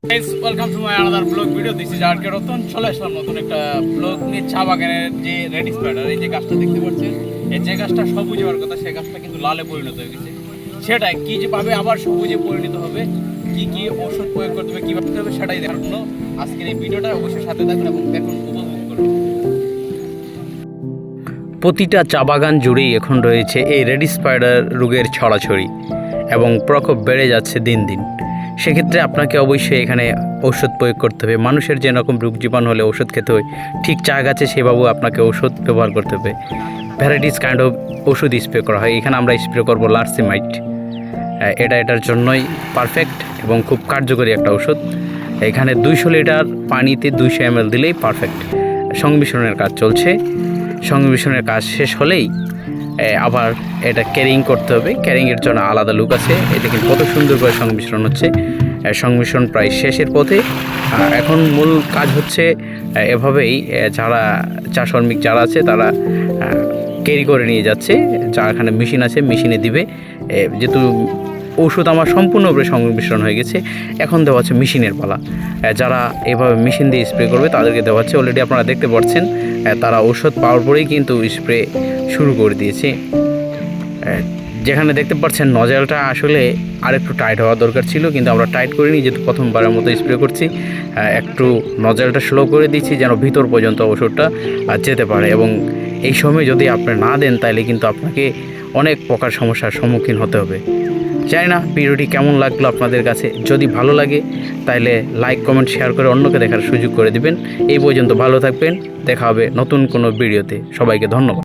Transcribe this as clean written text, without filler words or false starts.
Welcome to my another vlog video. This is R K Ratan. চলে আসলাম নতুন একটা ব্লগ নিয়ে। চা বাগানের যে রেড স্পাইডার, এই যে গাছটা দেখতে পাচ্ছেন, এই যে গাছটা সবুজ হওয়ার কথা, সেই গাছটা কিন্তু লালে পরিণত হয়ে গেছে। সেটাই কি যে ভাবে আবার সবুজে পরিণত হবে, কি কি ওষুধ প্রয়োগ করতে হবে, কী ভাবতে হবে, সেটাই দেখার জন্য আজকের এই ভিডিওটা অবশ্যই সাথে থাকুন এবং দেখুন, উপভোগ করুন। প্রতিটা চা বাগান জুড়েই এখন রয়েছে এই রেড স্পাইডার রোগের ছড়াছড়ি এবং প্রকোপ বেড়ে যাচ্ছে দিন দিন। সেক্ষেত্রে আপনাকে অবশ্যই এখানে ওষুধ প্রয়োগ করতে হবে। মানুষের যেরকম রোগ জীবাণু হলে ওষুধ খেতে হয়, ঠিক চা গাছে সেভাবেও আপনাকে ওষুধ ব্যবহার করতে হবে। ভ্যারাইটিস কাইন্ড অফ ওষুধ স্প্রে করা হয়। এখানে আমরা স্প্রে করব লার্সিমাইট। এটার জন্যই পারফেক্ট এবং খুব কার্যকরী একটা ওষুধ। এখানে 200 লিটার পানিতে 200 ml দিলেই পারফেক্ট। সংমিশ্রণের কাজ চলছে। সংমিশ্রণের কাজ শেষ হলেই আবার এটা ক্যারিং করতে হবে। ক্যারিংয়ের জন্য আলাদা লুক আছে। এই দেখুন কত সুন্দর করে সংমিশ্রণ হচ্ছে। সংমিশ্রণ প্রায় শেষের পথে। এখন মূল কাজ হচ্ছে এভাবেই যারা চা শ্রমিক যারা আছে তারা ক্যারি করে নিয়ে যাচ্ছে। যা এখানে মেশিন আছে, মেশিনে দিবে। যেহেতু ওষুধ আমার সম্পূর্ণভাবে সংমিশ্রণ হয়ে গেছে, এখন দেওয়া হচ্ছে মেশিনের পালা। যারা এভাবে মেশিন দিয়ে স্প্রে করবে তাদেরকে দেওয়া হচ্ছে। অলরেডি আপনারা দেখতে পাচ্ছেন তারা ওষুধ পাওয়ার পরেই কিন্তু স্প্রে শুরু করে দিয়েছে। যেখানে দেখতে পাচ্ছেন নজেলটা আসলে আরেকটু টাইট হওয়া দরকার ছিল, কিন্তু আমরা টাইট করিনি, যেহেতু প্রথমবারের মতো স্প্রে করছি। একটু নজেলটা স্লো করে দিচ্ছি যেন ভিতর পর্যন্ত ওষুধটা যেতে পারে। এবং এই সময় যদি আপনি না দেন তাহলে কিন্তু আপনাকে অনেক প্রকার সমস্যার সম্মুখীন হতে হবে। জানি না ভিডিওটি কেমন লাগলো আপনাদের কাছে। যদি ভালো লাগে তাহলে লাইক, কমেন্ট, শেয়ার করে অন্যকে দেখার সুযোগ করে দিবেন। এই পর্যন্ত ভালো থাকবেন। দেখা হবে নতুন কোনো ভিডিওতে। সবাইকে ধন্যবাদ।